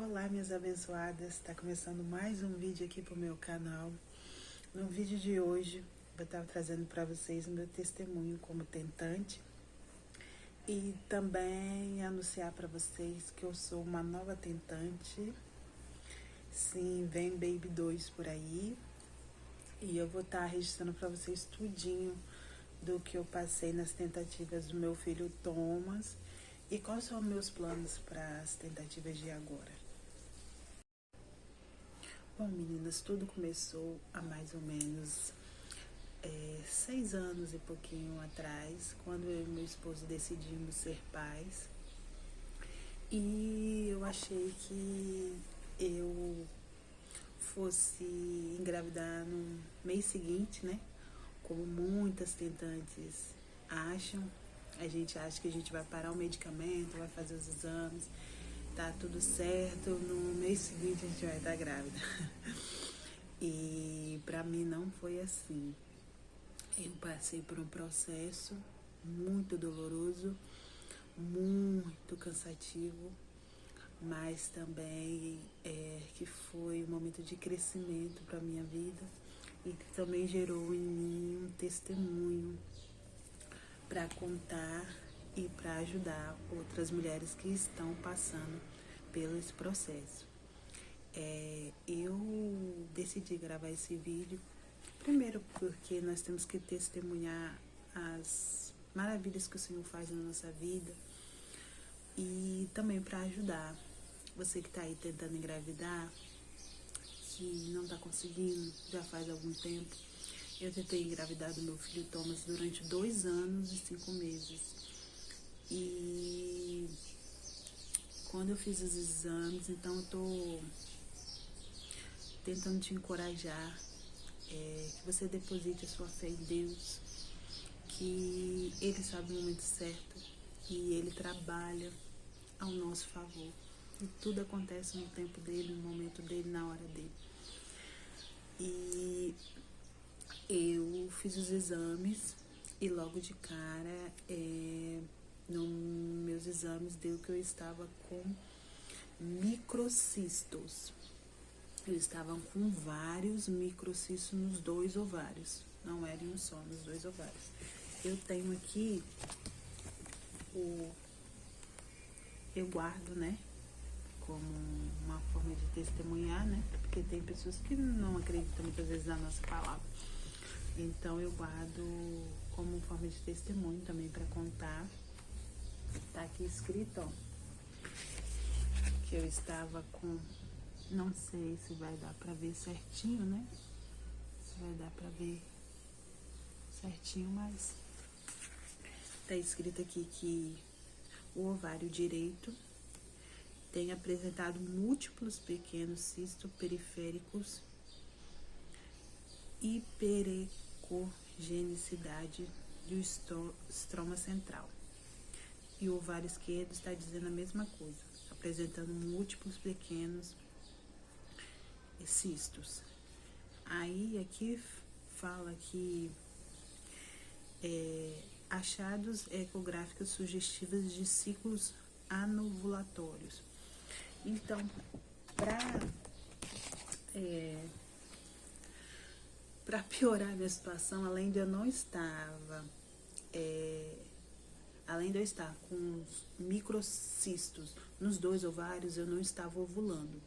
Olá, minhas abençoadas, está começando mais um vídeo aqui pro meu canal. No vídeo de hoje, eu estar trazendo para vocês o meu testemunho como tentante e também anunciar para vocês que eu sou uma nova tentante. Sim, vem Baby 2 por aí e eu vou estar registrando para vocês tudinho do que eu passei nas tentativas do meu filho Thomas e quais são meus planos para as tentativas de agora. Bom, meninas, tudo começou há mais ou menos 6 anos e pouquinho atrás, quando eu e meu esposo decidimos ser pais. E eu achei que eu fosse engravidar no mês seguinte, né? Como muitas tentantes acham. A gente acha que a gente vai parar o medicamento, vai fazer os exames, tá tudo certo, no mês seguinte a gente vai estar grávida. E pra mim não foi assim. Eu passei por um processo muito doloroso, muito cansativo, mas também que foi um momento de crescimento para minha vida e que também gerou em mim um testemunho para contar e para ajudar outras mulheres que estão passando pelo esse processo. Eu decidi gravar esse vídeo, primeiro porque nós temos que testemunhar as maravilhas que o Senhor faz na nossa vida e também para ajudar você que está aí tentando engravidar, que não está conseguindo, já faz algum tempo. Eu tentei engravidar do meu filho Thomas durante 2 anos e 5 meses. E quando eu fiz os exames, então eu tô tentando te encorajar, que você deposite a sua fé em Deus, que Ele sabe o momento certo e Ele trabalha ao nosso favor. E tudo acontece no tempo dele, no momento dele, na hora dele. E eu fiz os exames e logo de cara, nos meus exames deu que eu estava com microcistos. Eu estava com vários microcistos nos 2 ovários. Não era em um só, nos 2 ovários. Eu tenho aqui eu guardo, né? Como uma forma de testemunhar, né? Porque tem pessoas que não acreditam muitas vezes na nossa palavra. Então eu guardo como forma de testemunho também para contar. Tá aqui escrito, ó, que eu estava com, não sei se vai dar para ver certinho, né? Se vai dar para ver certinho, mas tá escrito aqui que o ovário direito tem apresentado múltiplos pequenos cistos periféricos, hiperecogenicidade do estroma central. E o ovário esquerdo está dizendo a mesma coisa, apresentando múltiplos pequenos cistos. Aí aqui fala que achados ecográficos sugestivos de ciclos anovulatórios. Então, para piorar a minha situação, além de eu estar com os microcistos nos 2 ovários, eu não estava ovulando.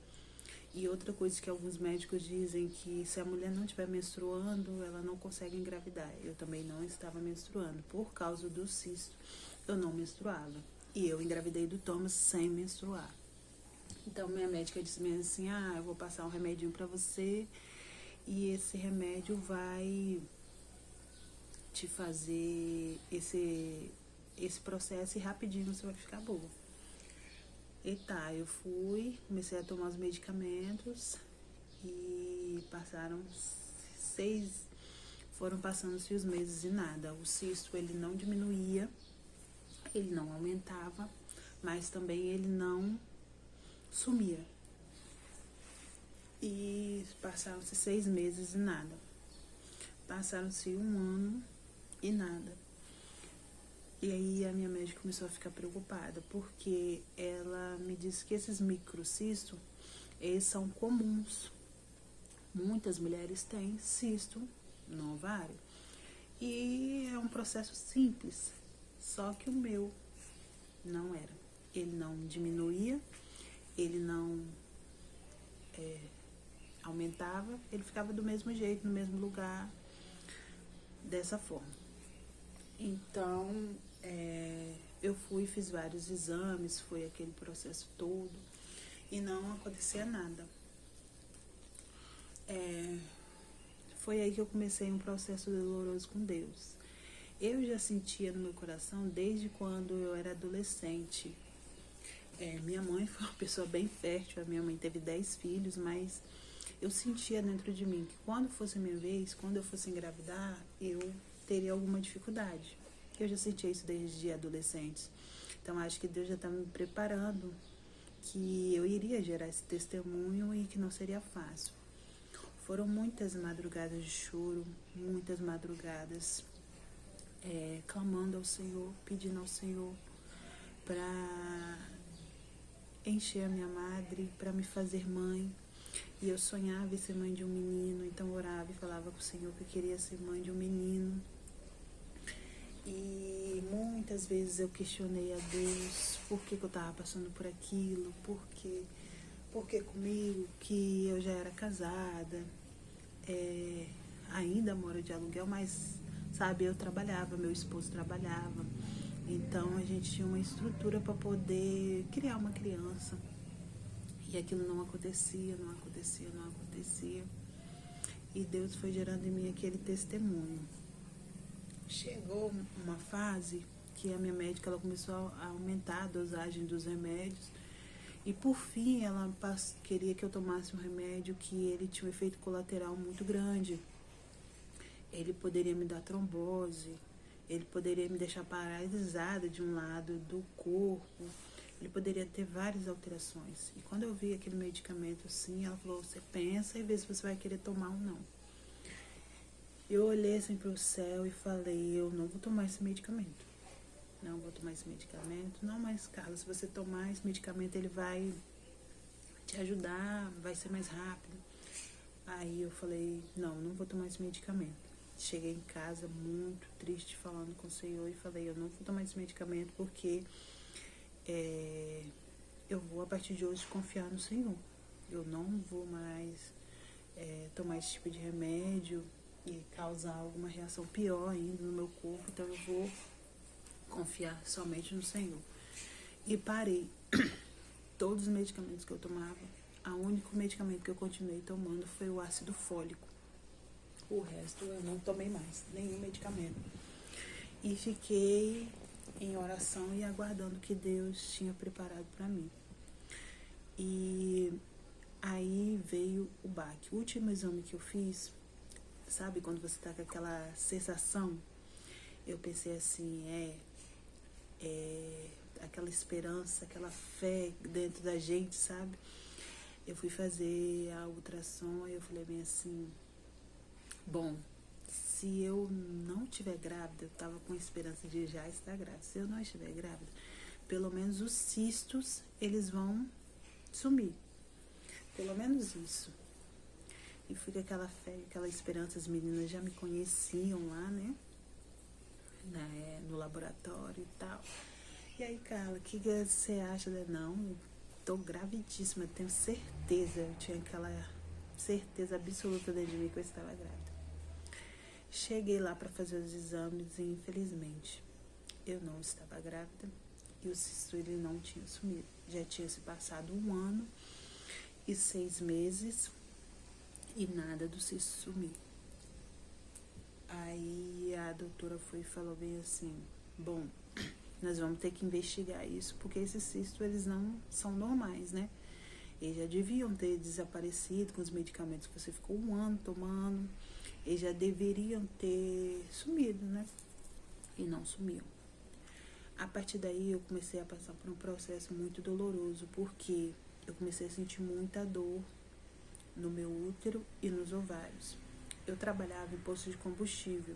E outra coisa que alguns médicos dizem, que se a mulher não estiver menstruando, ela não consegue engravidar. Eu também não estava menstruando. Por causa do cisto, eu não menstruava. E eu engravidei do Thomas sem menstruar. Então, minha médica disse mesmo assim, eu vou passar um remedinho pra você e esse remédio vai te fazer esse processo e rapidinho você vai ficar boa. E tá, eu fui, comecei a tomar os medicamentos e foram passando-se os meses e nada. O cisto, ele não diminuía, ele não aumentava, mas também ele não sumia. E passaram-se 6 meses e nada. Passaram-se 1 ano e nada. E aí a minha médica começou a ficar preocupada, porque ela me disse que esses microcistos, eles são comuns. Muitas mulheres têm cisto no ovário. E é um processo simples, só que o meu não era. Ele não diminuía, ele não aumentava, ele ficava do mesmo jeito, no mesmo lugar, dessa forma. Então, eu fui, fiz vários exames, foi aquele processo todo e não acontecia nada. Foi aí que eu comecei um processo doloroso com Deus. Eu já sentia no meu coração desde quando eu era adolescente. Minha mãe foi uma pessoa bem fértil, a minha mãe teve 10 filhos, mas eu sentia dentro de mim que quando fosse a minha vez, quando eu fosse engravidar, eu teria alguma dificuldade. Eu já sentia isso desde adolescente. Então acho que Deus já estava me preparando que eu iria gerar esse testemunho e que não seria fácil. Foram muitas madrugadas de choro, muitas madrugadas clamando ao Senhor, pedindo ao Senhor para encher a minha madre, para me fazer mãe. E eu sonhava em ser mãe de um menino, então eu orava e falava com o Senhor que eu queria ser mãe de um menino. E muitas vezes eu questionei a Deus por que eu estava passando por aquilo, por que comigo, que eu já era casada, ainda moro de aluguel, mas, sabe, eu trabalhava, meu esposo trabalhava, então a gente tinha uma estrutura para poder criar uma criança. E aquilo não acontecia, não acontecia, não acontecia. E Deus foi gerando em mim aquele testemunho. Chegou uma fase que a minha médica ela começou a aumentar a dosagem dos remédios. E por fim ela queria que eu tomasse um remédio que ele tinha um efeito colateral muito grande. Ele poderia me dar trombose, ele poderia me deixar paralisada de um lado do corpo, ele poderia ter várias alterações. E quando eu vi aquele medicamento assim, ela falou, você pensa e vê se você vai querer tomar ou não. Eu olhei assim para o céu e falei, eu não vou tomar esse medicamento. Não vou tomar esse medicamento. Não, mas Carla, se você tomar esse medicamento, ele vai te ajudar, vai ser mais rápido. Aí eu falei, não vou tomar esse medicamento. Cheguei em casa muito triste falando com o Senhor e falei, eu não vou tomar esse medicamento porque eu vou a partir de hoje confiar no Senhor. Eu não vou mais tomar esse tipo de remédio e causar alguma reação pior ainda no meu corpo, então eu vou confiar somente no Senhor. E parei todos os medicamentos que eu tomava. O único medicamento que eu continuei tomando foi o ácido fólico. O resto eu não tomei mais, nenhum medicamento. E fiquei em oração e aguardando o que Deus tinha preparado para mim. E aí veio o baque. O último exame que eu fiz, sabe quando você tá com aquela sensação? Eu pensei assim, aquela esperança, aquela fé dentro da gente, sabe? Eu fui fazer a ultrassom e eu falei bem assim, bom, se eu não estiver grávida, eu tava com esperança de já estar grávida. Se eu não estiver grávida, pelo menos os cistos, eles vão sumir. Pelo menos isso. E fui com aquela fé, aquela esperança, as meninas já me conheciam lá, né? No laboratório e tal. E aí, Carla, o que você acha? Não, eu tô gravidíssima, tenho certeza. Eu tinha aquela certeza absoluta dentro de mim que eu estava grávida. Cheguei lá para fazer os exames e, infelizmente, eu não estava grávida e o cisto ele não tinha sumido. Já tinha se passado 1 ano e 6 meses e nada do cisto sumir. Aí a doutora foi e falou bem assim, bom, nós vamos ter que investigar isso, porque esses cistos, eles não são normais, né? Eles já deviam ter desaparecido com os medicamentos que você ficou 1 ano tomando, eles já deveriam ter sumido, né? E não sumiu. A partir daí eu comecei a passar por um processo muito doloroso, porque eu comecei a sentir muita dor no meu útero e nos ovários. Eu trabalhava em posto de combustível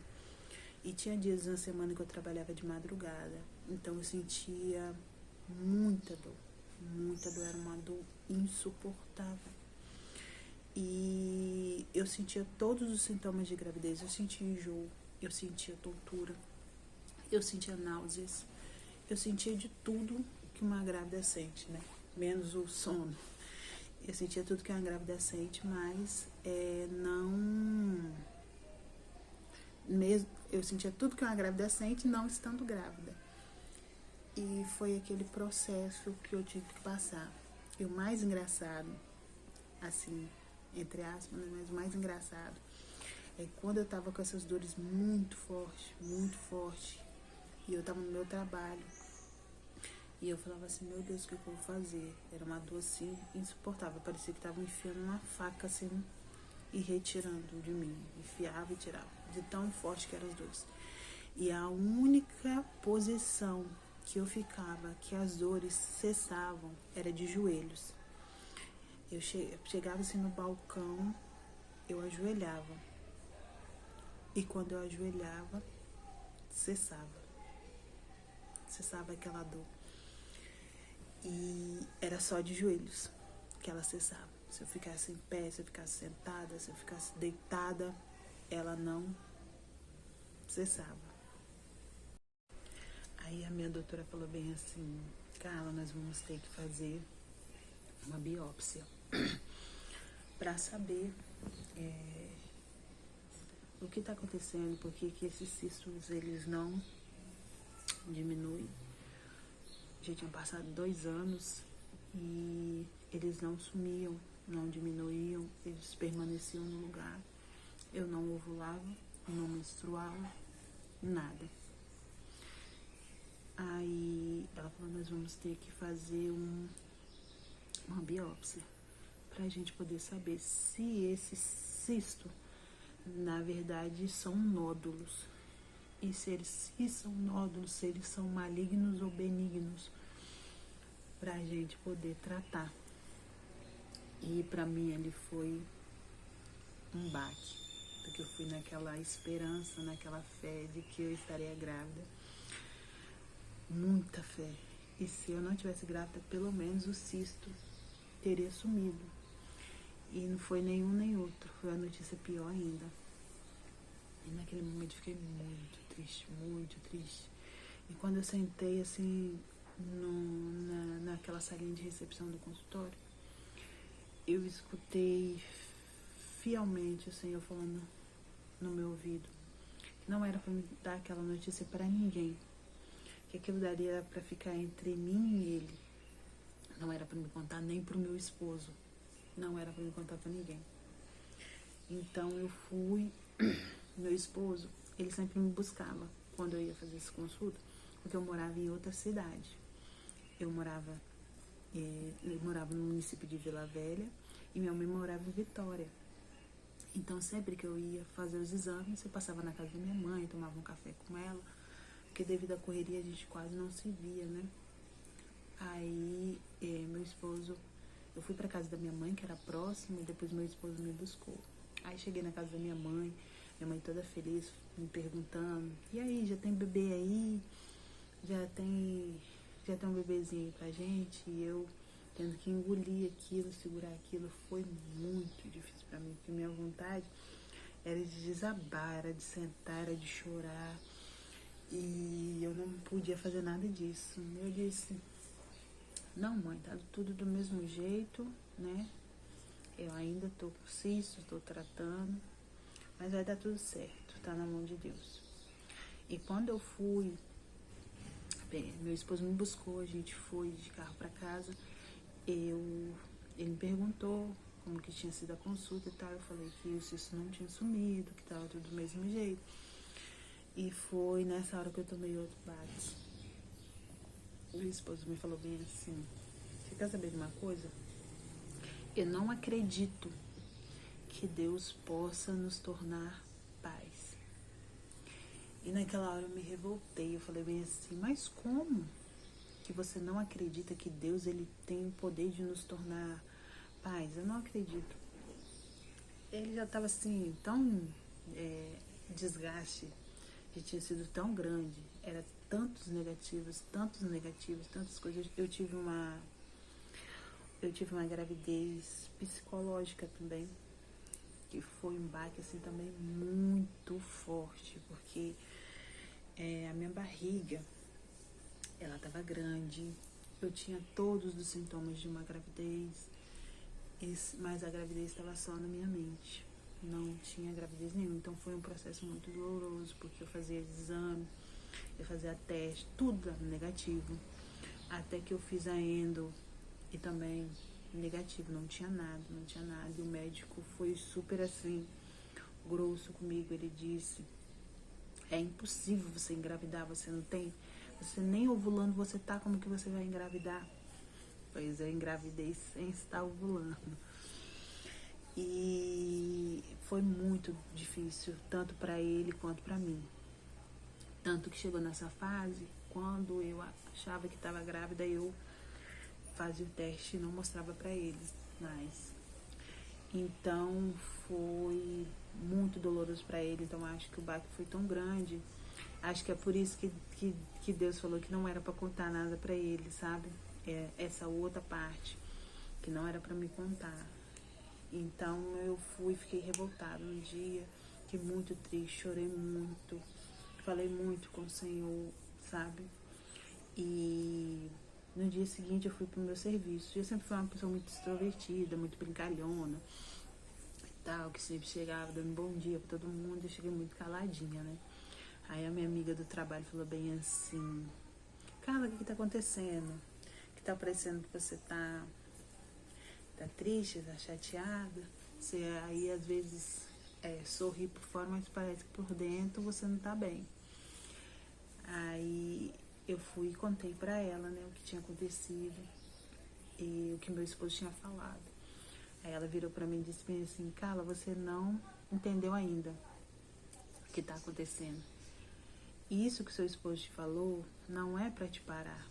E tinha dias na semana que eu trabalhava de madrugada. Então eu sentia muita dor. Muita dor, era uma dor insuportável. E eu sentia todos os sintomas de gravidez. Eu sentia enjoo, eu sentia tontura, eu sentia náuseas, eu sentia de tudo que uma grávida sente, né? Menos o sono. Eu sentia tudo que uma grávida sente, mas não... Mesmo, eu sentia tudo que uma grávida sente, não estando grávida. E foi aquele processo que eu tive que passar. E o mais engraçado, assim, entre aspas, né, mas o mais engraçado é quando eu tava com essas dores muito forte, e eu tava no meu trabalho, e eu falava assim, meu Deus, o que eu vou fazer? Era uma dor assim insuportável, parecia que tava enfiando uma faca assim e retirando de mim, enfiava e tirava, de tão forte que eram as dores. E a única posição que eu ficava, que as dores cessavam, era de joelhos. Eu chegava assim no balcão, eu ajoelhava. E quando eu ajoelhava, cessava. Cessava aquela dor. E era só de joelhos que ela cessava. Se eu ficasse em pé, se eu ficasse sentada, se eu ficasse deitada, ela não cessava. Aí a minha doutora falou bem assim, Carla, nós vamos ter que fazer uma biópsia para saber o que está acontecendo, porque que esses cistos eles não diminuem. Já tinham passado 2 anos e eles não sumiam, não diminuíam, eles permaneciam no lugar. Eu não ovulava, não menstruava, nada. Aí ela falou, nós vamos ter que fazer uma biópsia pra gente poder saber se esse cisto, na verdade, são nódulos. E se são nódulos, se eles são malignos ou benignos, pra gente poder tratar. E pra mim ele foi um baque, porque eu fui naquela esperança, naquela fé de que eu estaria grávida. Muita fé. E se eu não tivesse grávida, pelo menos o cisto teria sumido. E não foi nenhum nem outro. Foi a notícia pior ainda. E naquele momento eu fiquei muito triste, muito triste. E quando eu sentei assim naquela salinha de recepção do consultório, eu escutei fielmente o Senhor falando no meu ouvido que não era para me dar aquela notícia para ninguém, que aquilo daria para ficar entre mim e ele. Não era para me contar nem pro meu esposo. Não era para me contar para ninguém. Então eu fui, meu esposo, ele sempre me buscava quando eu ia fazer essa consulta, porque eu morava em outra cidade. Eu morava no município de Vila Velha e minha mãe morava em Vitória. Então sempre que eu ia fazer os exames, eu passava na casa da minha mãe, tomava um café com ela, porque devido à correria a gente quase não se via, né? Aí meu esposo, eu fui pra casa da minha mãe, que era próximo, e depois meu esposo me buscou. Aí cheguei na casa da minha mãe toda feliz, me perguntando, e aí, já tem bebê aí? Já tem um bebezinho aí pra gente? E eu tendo que engolir aquilo, segurar aquilo, foi muito difícil pra mim, porque minha vontade era de desabar, era de sentar, era de chorar, e eu não podia fazer nada disso. Eu disse, não mãe, tá tudo do mesmo jeito, né? Eu ainda tô com cisto, tô tratando, mas vai dar tudo certo, tá na mão de Deus. E quando eu fui, meu esposo me buscou, a gente foi de carro pra casa, ele me perguntou como que tinha sido a consulta e tal, eu falei que o cisto não tinha sumido, que tava tudo do mesmo jeito. E foi nessa hora que eu tomei outro baque. Meu esposo me falou bem assim, você quer saber de uma coisa? Eu não acredito que Deus possa nos tornar pais. E naquela hora eu me revoltei, eu falei bem assim, mas como que você não acredita que Deus ele tem o poder de nos tornar pais? Eu não acredito. Ele já estava assim, tão desgaste já tinha sido tão grande, era tantos negativos, tantas coisas. Eu tive uma gravidez psicológica também, que foi um baque assim também muito forte, porque a minha barriga, ela estava grande, eu tinha todos os sintomas de uma gravidez, mas a gravidez estava só na minha mente, não tinha gravidez nenhuma. Então foi um processo muito doloroso, porque eu fazia exame, eu fazia teste, tudo dava negativo, até que eu fiz a endo e também negativo, não tinha nada. E o médico foi super assim, grosso comigo. Ele disse: é impossível você engravidar, você nem ovulando você tá, como que você vai engravidar? Pois eu engravidei sem estar ovulando. E foi muito difícil, tanto para ele quanto para mim. Tanto que chegou nessa fase, quando eu achava que estava grávida, eu fazia o teste e não mostrava para ele mais. Então foi muito doloroso para ele. Então acho que o baque foi tão grande. Acho que é por isso que Deus falou que não era para contar nada para ele, sabe? Essa outra parte que não era para me contar. Então eu fiquei revoltada um dia, fiquei muito triste, chorei muito, falei muito com o Senhor, sabe? E no dia seguinte eu fui pro meu serviço. Eu sempre fui uma pessoa muito extrovertida, muito brincalhona e tal, que sempre chegava dando bom dia pra todo mundo. Eu cheguei muito caladinha, né? Aí a minha amiga do trabalho falou bem assim: Carla, o que tá acontecendo? Que tá parecendo que você tá triste, tá chateada? Você aí às vezes sorri por fora, mas parece que por dentro você não tá bem. Aí eu fui e contei pra ela, né, o que tinha acontecido e o que meu esposo tinha falado. Aí ela virou pra mim e disse bem assim: Carla, você não entendeu ainda o que tá acontecendo. Isso que seu esposo te falou não é pra te parar.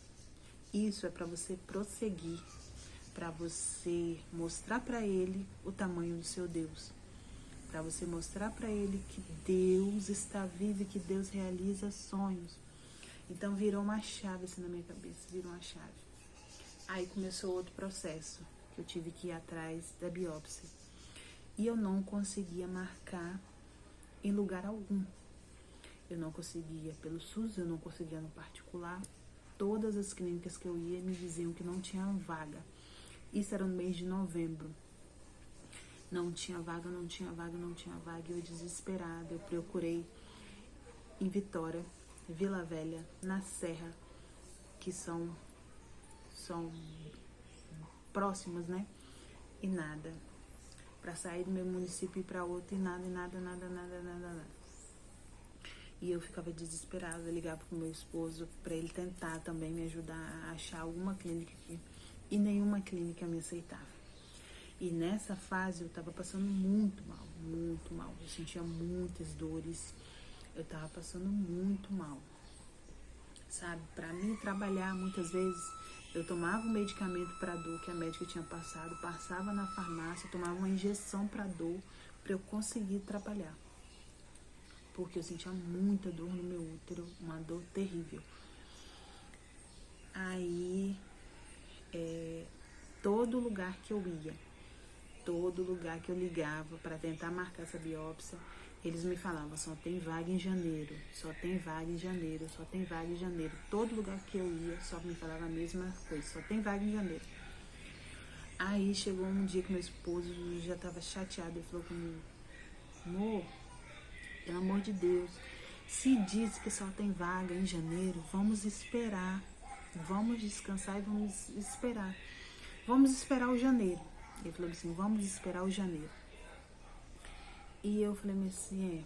Isso é pra você prosseguir, pra você mostrar pra ele o tamanho do seu Deus, pra você mostrar pra ele que Deus está vivo e que Deus realiza sonhos. Então virou uma chave assim na minha cabeça, virou uma chave. Aí começou outro processo, que eu tive que ir atrás da biópsia. E eu não conseguia marcar em lugar algum. Eu não conseguia pelo SUS, eu não conseguia no particular. Todas as clínicas que eu ia me diziam que não tinha vaga. Isso era no mês de novembro. Não tinha vaga. E eu desesperada, eu procurei em Vitória, Vila Velha, na Serra, que são próximos, né? E nada. Pra sair do meu município e ir pra outro, e nada. E eu ficava desesperada, eu ligava pro meu esposo pra ele tentar também me ajudar a achar alguma clínica aqui. E nenhuma clínica me aceitava. E nessa fase eu tava passando muito mal. Eu sentia muitas dores. Eu tava passando muito mal. Sabe? Pra mim trabalhar, muitas vezes, eu tomava um medicamento pra dor que a médica tinha passado, passava na farmácia, tomava uma injeção pra dor, pra eu conseguir trabalhar. Porque eu sentia muita dor no meu útero, uma dor terrível. Aí, todo lugar que eu ia, todo lugar que eu ligava para tentar marcar essa biópsia, eles me falavam: só tem vaga em janeiro, só tem vaga em janeiro, só tem vaga em janeiro. Todo lugar que eu ia só me falava a mesma coisa: só tem vaga em janeiro. Aí chegou um dia que meu esposo já estava chateado, ele falou comigo: amor, pelo amor de Deus, se diz que só tem vaga em janeiro, vamos esperar. Vamos descansar e vamos esperar. Vamos esperar o janeiro. Ele falou assim: vamos esperar o janeiro. E eu falei assim: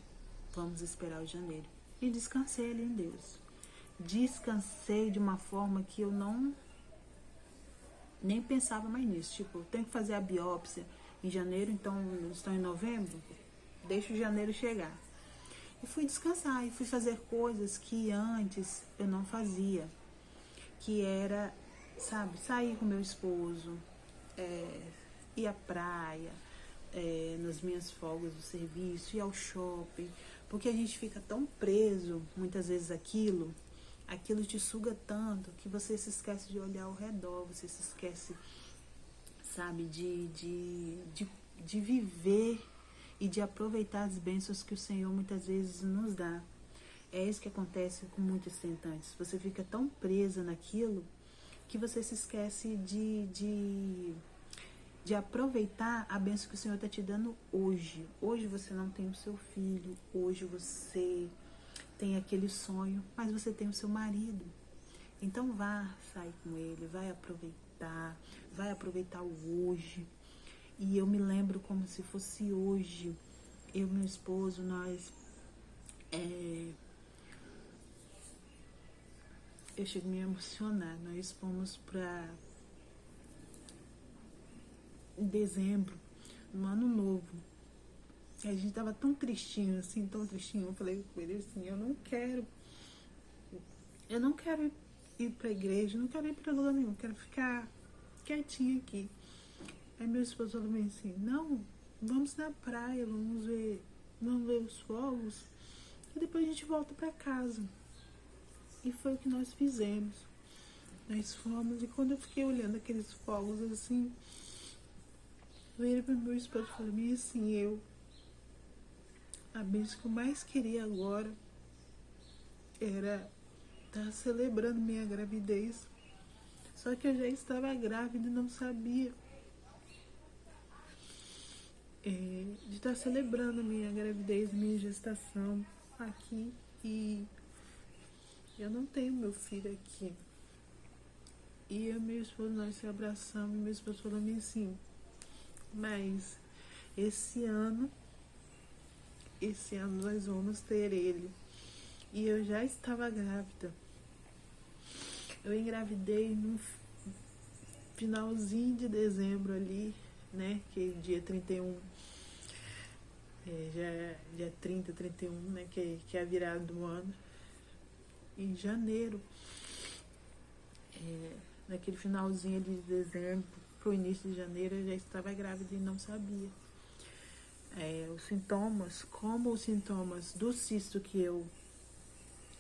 vamos esperar o janeiro. E descansei ali em Deus. Descansei de uma forma que eu nem pensava mais nisso. Tipo, eu tenho que fazer a biópsia em janeiro, então estão em novembro, deixa o janeiro chegar. E fui descansar e fui fazer coisas que antes eu não fazia. Que era, sabe, sair com meu esposo, ir à praia, nas minhas folgas do serviço, ir ao shopping, Porque a gente fica tão preso, muitas vezes, aquilo te suga tanto que você se esquece de olhar ao redor, você se esquece, sabe, de viver e de aproveitar as bênçãos que o Senhor muitas vezes nos dá. É isso que acontece com muitos tentantes. Você fica tão presa naquilo que você se esquece de aproveitar a bênção que o Senhor está te dando hoje. Hoje você não tem o seu filho, hoje você tem aquele sonho, mas você tem o seu marido. Então vá sair com ele, vai aproveitar o hoje. E eu me lembro como se fosse hoje, eu e meu esposo, nós... eu chego a me emocionar. Nós fomos para dezembro, no ano novo. E a gente tava tão tristinho, assim, tão tristinho. Eu falei com ele assim, eu não quero ir pra igreja, não quero ir pra lugar nenhum, quero ficar quietinho aqui. Aí meu esposo falou assim, não, vamos na praia, vamos ver os fogos e depois a gente volta pra casa. E foi o que nós fizemos. Nós fomos, e quando eu fiquei olhando aqueles fogos assim, eu virei pro meu esposo e falei assim, a bênção que eu mais queria agora era estar celebrando minha gravidez. Só que eu já estava grávida e não sabia de estar celebrando minha gravidez, minha gestação aqui. E eu não tenho meu filho aqui. E eu e meu esposo, nós se abraçamos, e meu esposo falou assim, mas esse ano nós vamos ter ele. E eu já estava grávida. Eu engravidei no finalzinho de dezembro ali, né? Que é dia 31, já é dia 30, 31, né? Que é a virada do ano. Em janeiro, naquele finalzinho ali de dezembro pro início de janeiro, eu já estava grávida e não sabia. Os sintomas do cisto que eu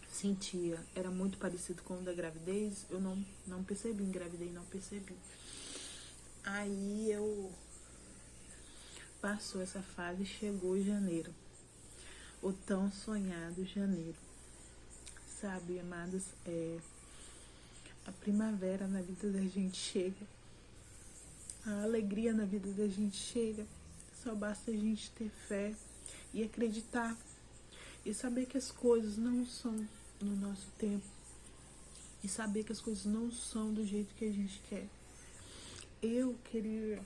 sentia era muito parecido com o da gravidez, eu não percebi, engravidei e não percebi. Aí passou essa fase e chegou janeiro, o tão sonhado janeiro. Sabe, amados, a primavera na vida da gente chega, a alegria na vida da gente chega, só basta a gente ter fé e acreditar e saber que as coisas não são no nosso tempo e saber que as coisas não são do jeito que a gente quer. Eu queria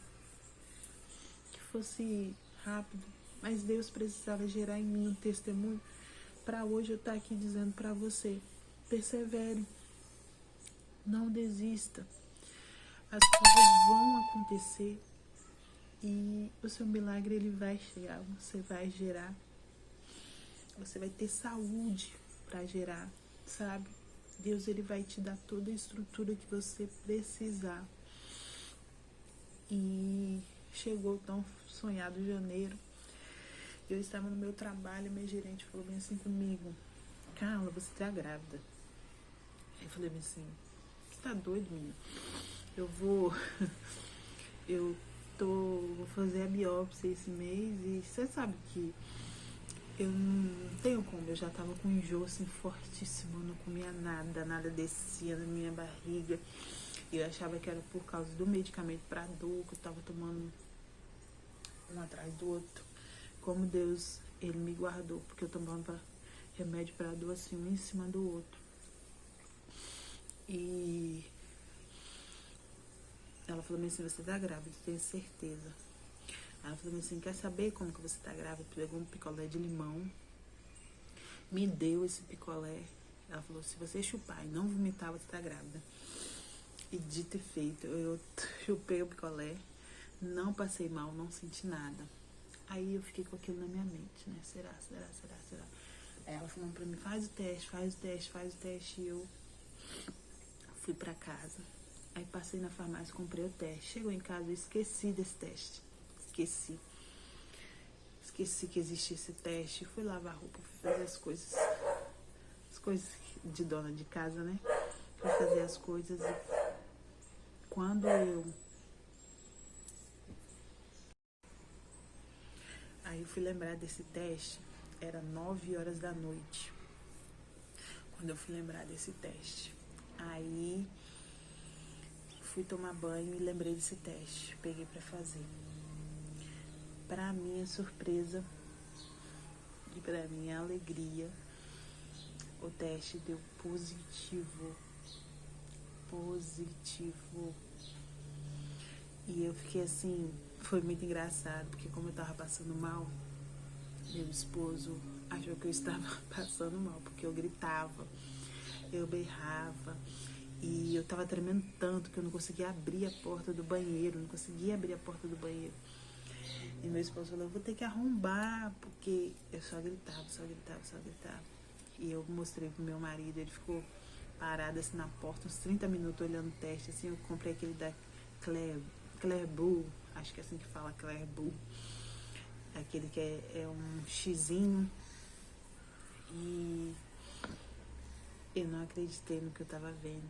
que fosse rápido, mas Deus precisava gerar em mim um testemunho para hoje eu estar aqui dizendo para você, persevere, não desista, as coisas vão acontecer e o seu milagre ele vai chegar, você vai gerar, você vai ter saúde para gerar, sabe? Deus ele vai te dar toda a estrutura que você precisar. E chegou o tão sonhado janeiro. Eu estava no meu trabalho e meu gerente falou bem assim comigo, Carla, você tá grávida. Aí eu falei bem assim, você tá doido, menina? vou fazer a biópsia esse mês e você sabe que eu não tenho como, eu já tava com enjoo assim fortíssimo, eu não comia nada descia na minha barriga. E eu achava que era por causa do medicamento para dor, que eu tava tomando um atrás do outro. Como Deus, ele me guardou, porque eu tomava remédio para dor assim, um em cima do outro. E ela falou assim, você tá grávida, tenho certeza. Ela falou assim, quer saber como que você tá grávida? Pegou um picolé de limão, me deu esse picolé. Ela falou, se você chupar e não vomitar, você tá grávida. E dito e feito, eu chupei o picolé, não passei mal, não senti nada. Aí eu fiquei com aquilo na minha mente, né? Será? Aí ela falou pra mim, faz o teste. E eu fui pra casa. Aí passei na farmácia, comprei o teste. Chegou em casa, eu esqueci desse teste. Esqueci esqueci que existia esse teste, fui lavar roupa, fui fazer as coisas de dona de casa, né? Fui fazer as coisas e quando aí eu fui lembrar desse teste, era 9 horas da noite, quando eu fui lembrar desse teste. Aí fui tomar banho e lembrei desse teste, peguei pra fazer. Pra minha surpresa e pra minha alegria, o teste deu positivo. E eu fiquei assim, foi muito engraçado, porque como eu tava passando mal, meu esposo achou que eu estava passando mal, porque eu gritava, eu berrava, e eu tava tremendo tanto que eu não conseguia abrir a porta do banheiro, E meu esposo falou, eu vou ter que arrombar, porque eu só gritava. E eu mostrei pro meu marido, ele ficou parado assim na porta, uns 30 minutos olhando o teste, assim, eu comprei aquele da Claire Bull, acho que é assim que fala, Claire Bull. Aquele que é um xizinho. E eu não acreditei no que eu tava vendo.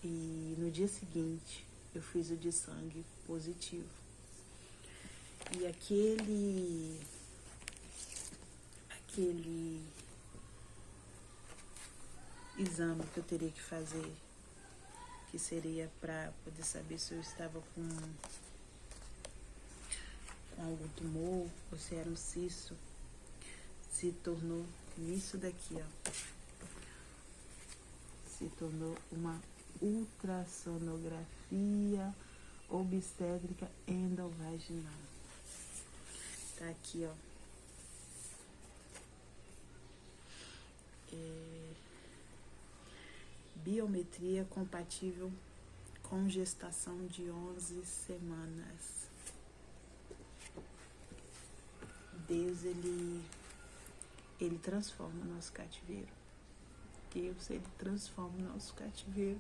E no dia seguinte, eu fiz o de sangue positivo. E aquele exame que eu teria que fazer, que seria para poder saber se eu estava com algum tumor ou se era um cisto, se tornou nisso daqui, ó. Se tornou uma ultrassonografia obstétrica endovaginal. Tá aqui, ó. Biometria compatível com gestação de 11 semanas. Deus, ele transforma o nosso cativeiro. Deus, ele transforma o nosso cativeiro.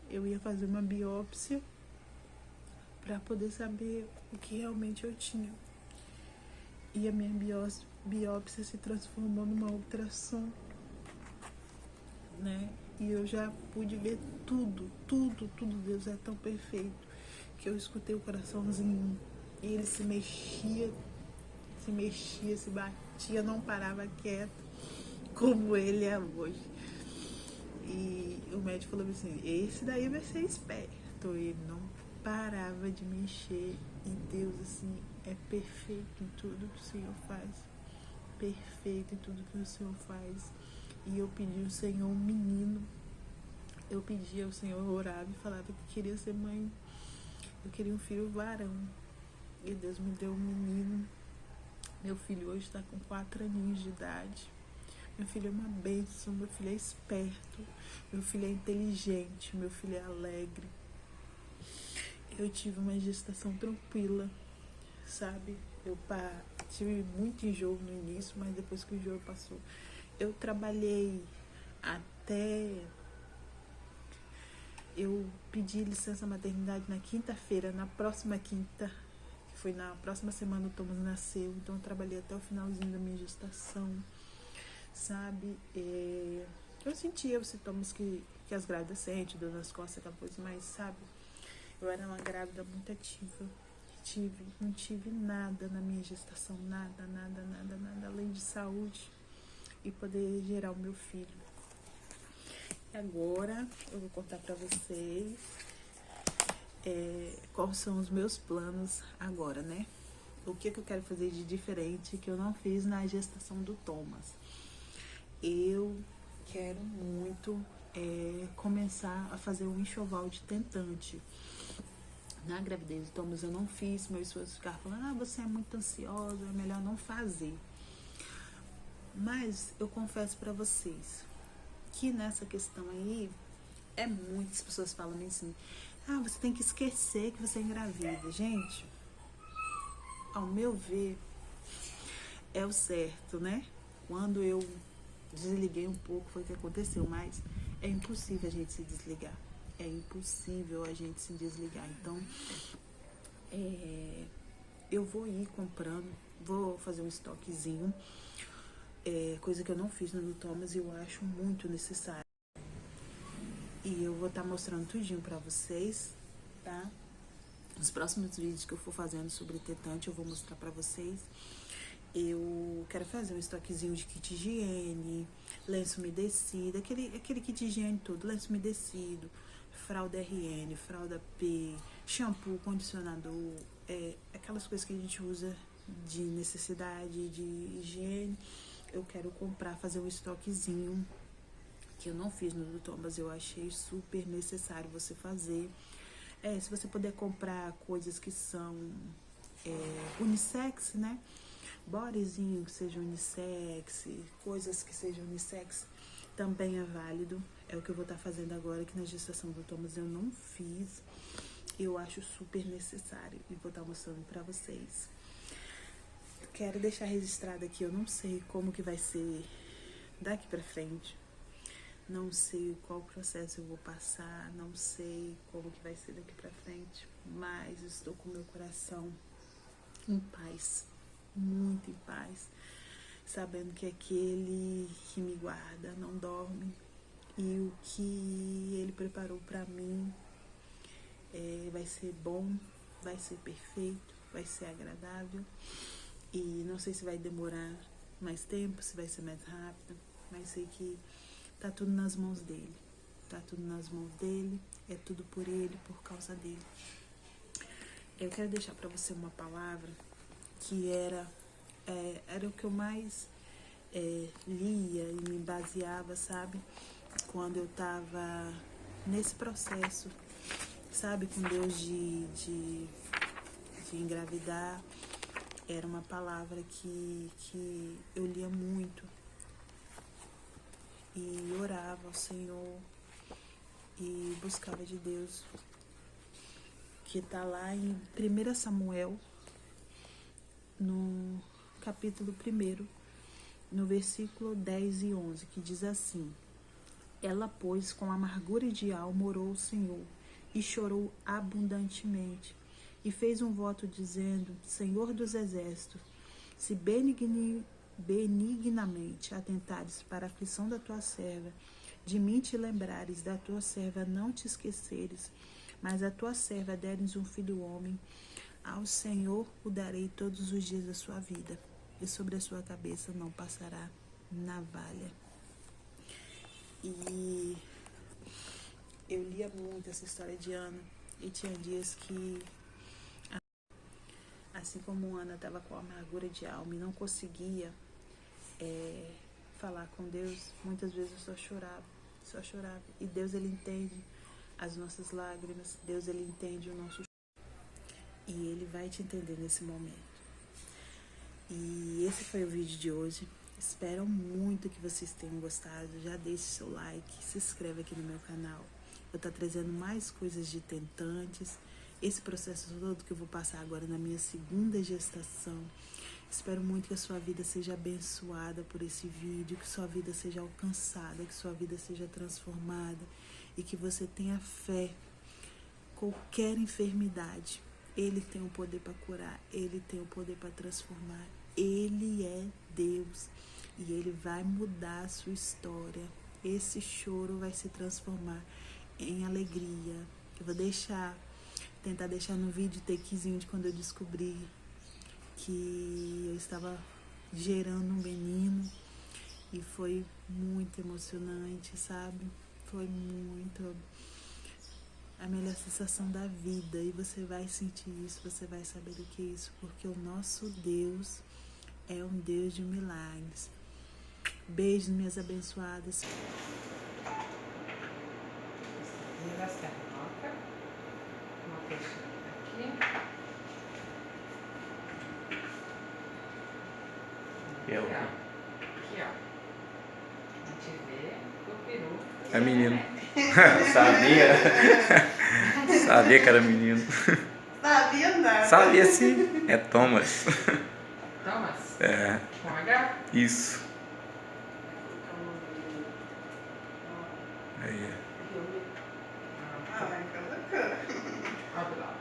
Eu ia fazer uma biópsia para poder saber o que realmente eu tinha. E a minha biópsia se transformou numa ultrassom, né? E eu já pude ver tudo. Deus é tão perfeito que eu escutei o coraçãozinho e ele se mexia, se batia, não parava quieto, como ele é hoje. E o médico falou assim, esse daí vai ser esperto. Ele não parava de mexer. E Deus, assim, é perfeito em tudo que o Senhor faz. Perfeito em tudo que o Senhor faz. E eu pedi ao Senhor um menino. Eu pedi ao Senhor, eu orava e falava que queria ser mãe. Eu queria um filho varão. E Deus me deu um menino. Meu filho hoje está com 4 aninhos de idade. Meu filho é uma bênção, meu filho é esperto, meu filho é inteligente, meu filho é alegre. Eu tive uma gestação tranquila, sabe? Eu tive muito enjoo no início, mas depois que o enjoo passou, eu trabalhei até... Eu pedi licença maternidade na quinta-feira, na próxima quinta, que foi na próxima semana o Thomas nasceu, então eu trabalhei até o finalzinho da minha gestação, sabe? Eu sentia os sintomas que as grávidas sentem, dor nas costas, aquela coisa, mas, sabe? Eu era uma grávida muito ativa. Não tive nada na minha gestação, nada, além de saúde e poder gerar o meu filho. E agora eu vou contar pra vocês quais são os meus planos agora, né? O que eu quero fazer de diferente que eu não fiz na gestação do Thomas. Eu quero muito começar a fazer um enxoval de tentante. Na gravidez do Thomas eu não fiz, meu esposo ficava falando, você é muito ansiosa, é melhor não fazer. Mas eu confesso pra vocês que nessa questão aí, muitas pessoas falam assim, você tem que esquecer que você é engravida. Gente, ao meu ver, é o certo, né? Quando eu desliguei um pouco, foi o que aconteceu, mas é impossível a gente se desligar. É impossível a gente se desligar. Então, eu vou ir comprando, vou fazer um estoquezinho, coisa que eu não fiz no Thomas e eu acho muito necessário. E eu vou estar mostrando tudinho pra vocês, tá? Nos próximos vídeos que eu for fazendo sobre tetante, eu vou mostrar pra vocês. Eu quero fazer um estoquezinho de kit higiene, lenço umedecido, aquele kit higiene todo, lenço umedecido, fralda RN, fralda P, shampoo, condicionador, aquelas coisas que a gente usa de necessidade, de higiene. Eu quero comprar, fazer um estoquezinho, que eu não fiz no Thomas, eu achei super necessário você fazer. Se você puder comprar coisas que são unissex, né? Bodyzinho que seja unissex, coisas que sejam unissex, também é válido. É o que eu vou estar fazendo agora, que na gestação do Thomas eu não fiz. Eu acho super necessário e vou estar mostrando pra vocês. Quero deixar registrado aqui, eu não sei como que vai ser daqui pra frente. Não sei qual processo eu vou passar, não sei como que vai ser daqui pra frente, mas estou com meu coração em paz, muito em paz, sabendo que aquele que me guarda não dorme e o que ele preparou pra mim vai ser bom, vai ser perfeito, vai ser agradável e não sei se vai demorar mais tempo, se vai ser mais rápido, mas sei que tá tudo nas mãos dele. Tá tudo nas mãos dele. É tudo por ele, por causa dele. Eu quero deixar pra você uma palavra que era o que eu mais lia e me baseava, sabe? Quando eu tava nesse processo, sabe? Com Deus de engravidar. Era uma palavra que eu lia muito. E orava ao Senhor e buscava de Deus, que está lá em 1 Samuel, no capítulo 1, no versículo 10 e 11, que diz assim: Ela, pois, com amargura de alma orou ao Senhor e chorou abundantemente e fez um voto dizendo: Senhor dos exércitos, se benignamente atentares para a aflição da tua serva, de mim te lembrares, da tua serva não te esqueceres, mas a tua serva deres um filho homem, ao Senhor o darei todos os dias da sua vida, e sobre a sua cabeça não passará navalha. E eu lia muito essa história de Ana, e tinha dias que, assim como Ana estava com amargura de alma e não conseguia falar com Deus, muitas vezes eu só chorava. E Deus, ele entende as nossas lágrimas, Deus, ele entende o nosso choro. E ele vai te entender nesse momento. E esse foi o vídeo de hoje. Espero muito que vocês tenham gostado. Já deixe seu like, se inscreve aqui no meu canal. Eu tô trazendo mais coisas de tentantes. Esse processo todo que eu vou passar agora na minha segunda gestação. Espero muito que a sua vida seja abençoada por esse vídeo, que sua vida seja alcançada, que sua vida seja transformada e que você tenha fé. Qualquer enfermidade, Ele tem o poder para curar, Ele tem o poder para transformar. Ele é Deus e Ele vai mudar a sua história. Esse choro vai se transformar em alegria. Eu vou tentar deixar no vídeo o takezinho de quando eu descobri que eu estava gerando um menino e foi muito emocionante, sabe? Foi muito a melhor sensação da vida e você vai sentir isso, você vai saber o que é isso, porque o nosso Deus é um Deus de milagres. Beijos, minhas abençoadas. Uma fechada aqui. Eu. Aqui, ó. A gente vê o peru. É menino. Sabia. Sabia que era menino. Sabia nada. Sabia sim. É Thomas. Thomas? É. Com H? Isso. Aí. Olha lá.